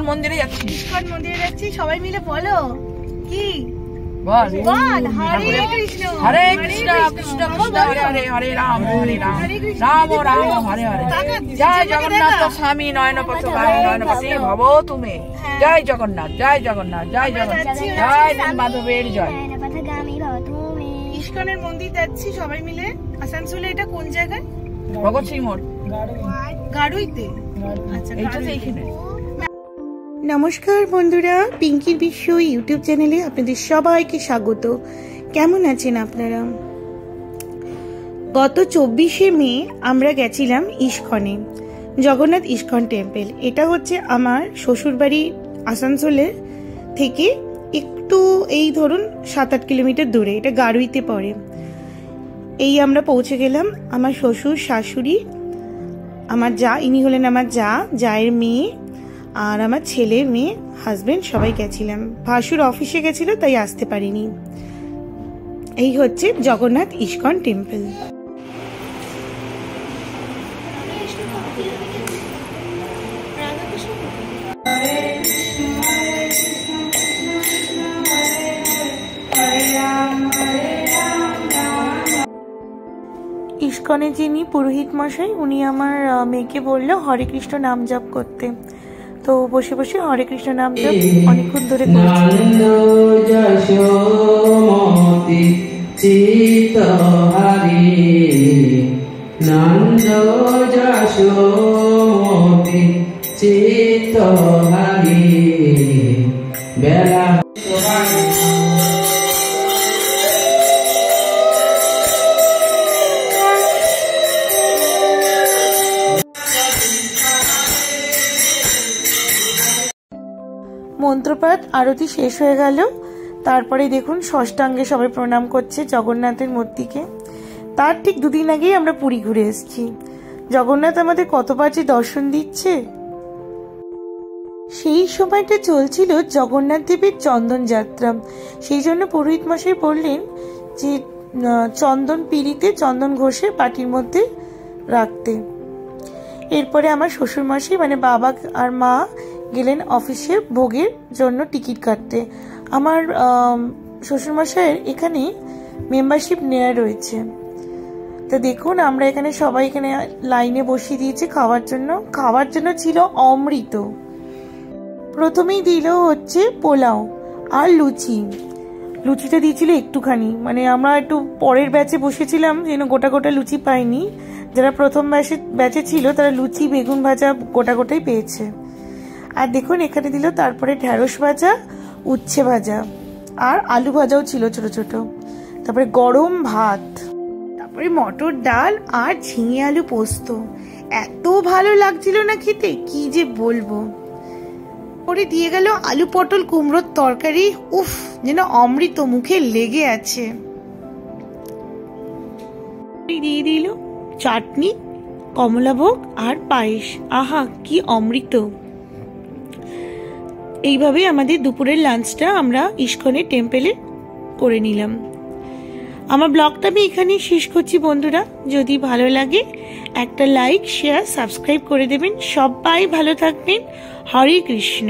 মন্দিরে যাচ্ছি। ইস্কন মন্দিরে যাচ্ছি সবাই মিলে, বলো কি বল বল। হরে কৃষ্ণ হরে কৃষ্ণ কৃষ্ণ কৃষ্ণ হরে হরে, হরে রাম রাম রাম হরে হরে। জয় জগন্নাথ স্বামী নয়ন পথগামী নয়ন পথে ভব তুমি। জয় জগন্নাথ জয় জগন্নাথ জয় জগন্নাথ জয় মাধবের জয়। ইস্কনের মন্দির যাচ্ছি সবাই মিলে আসানসোলে। এটা কোন জায়গায়? ভগৎ সিং মোড়, গাড়ুইতে। আচ্ছা, এইটা সেইখানে। নমস্কার বন্ধুরা, পিঙ্কির বিশ্ব ইউটিউব চ্যানেলে আপনাদের সবাইকে স্বাগত। কেমন আছেন আপনারা? গত 24শে মে আমরা গেছিলাম ইস্কনে, জগন্নাথ ইস্কন টেম্পল। এটা হচ্ছে আমার শ্বশুরবাড়ি আসানসোলের থেকে একটু এই ধরুন 7-8 কিলোমিটার দূরে। এটা গাড়ুইতে পড়ে। এই আমরা পৌঁছে গেলাম। আমার শ্বশুর শাশুড়ি, আমার যা, ইনি হলেন আমার যা, জায়ের মেয়ে, আর আমার ছেলে মেয়ে, হাজবেন্ড, সবাই গেছিলাম। ভাসুর অফিসে গেছিল তাই আসতে পারিনি। এই হচ্ছে জগন্নাথ ইস্কন টেম্পল। ইস্কনে যিনি পুরোহিত মশাই, উনি আমার মেয়েকে বললো হরে কৃষ্ণ নাম জপ করতে। তো বসে বসে হরে কৃষ্ণ নাম জপ অনেকক্ষণ ধরে বেলা মন্ত্রপাঠ আরতি শেষ হয়ে গেল। তারপরে দেখুন ষষ্ঠাঙ্গে সবাই প্রণাম করছে জগন্নাথের মূর্তিকে। তার ঠিক দুদিন আগেই আমরা পুরী ঘুরে এসেছি। জগন্নাথ আমাদের কতবার যে দর্শন দিচ্ছে। সেই সময়টা চলছিল জগন্নাথ দেবের চন্দন যাত্রা। সেই জন্য পুরোহিত মশাই বললেন যে চন্দন পিড়িতে চন্দন ঘষে বাটির মধ্যে রাখতে। এরপরে আমার শ্বশুর মশাই মানে বাবা আর মা গেলেন অফিসে ভোগের জন্য টিকিট কাটতে। আমার শ্বশুরমশাইয়ের এখানে মেম্বারশিপ নেওয়া রয়েছে। তো দেখুন আমরা এখানে সবাই এখানে লাইনে বসিয়ে দিয়েছে খাওয়ার জন্য ছিল অমৃত। প্রথমেই দিল হচ্ছে পোলাও আর লুচি। লুচিটা দিয়েছিল একটুখানি, মানে আমরা একটু পরের ব্যাচে বসেছিলাম যেন গোটা গোটা লুচি পাইনি। যারা প্রথম ব্যাচে ছিল তারা লুচি বেগুন ভাজা গোটা গোটাই পেয়েছে। আর দেখুন এখানে দিল তারপরে ঢেঁড়স ভাজা, উচ্ছে ভাজা আর আলু ভাজাও ছিল ছোট ছোট। তারপরে গরম ভাত, তারপরে মটর ডাল আর ঝিঙে আলু পোস্ত। এত ভালো লাগছিল না খেতে, কি যে বলবো। পরে দিয়ে গেল আলু পটল কুমড়োর তরকারি। উফ, যেন অমৃত মুখে লেগে আছে। দিয়ে দিল চাটনি, কমলাভোগ আর পায়েস। আহা, কি অমৃত। এইভাবে আমাদের দুপুরের লাঞ্চটা আমরা ইস্কনের টেম্পলে করে নিলাম। আমার ব্লগটা আমি এখানেই শেষ করছি বন্ধুরা। যদি ভালো লাগে একটা লাইক, শেয়ার, সাবস্ক্রাইব করে দেবেন। সবাই ভালো থাকবেন। হরে কৃষ্ণ।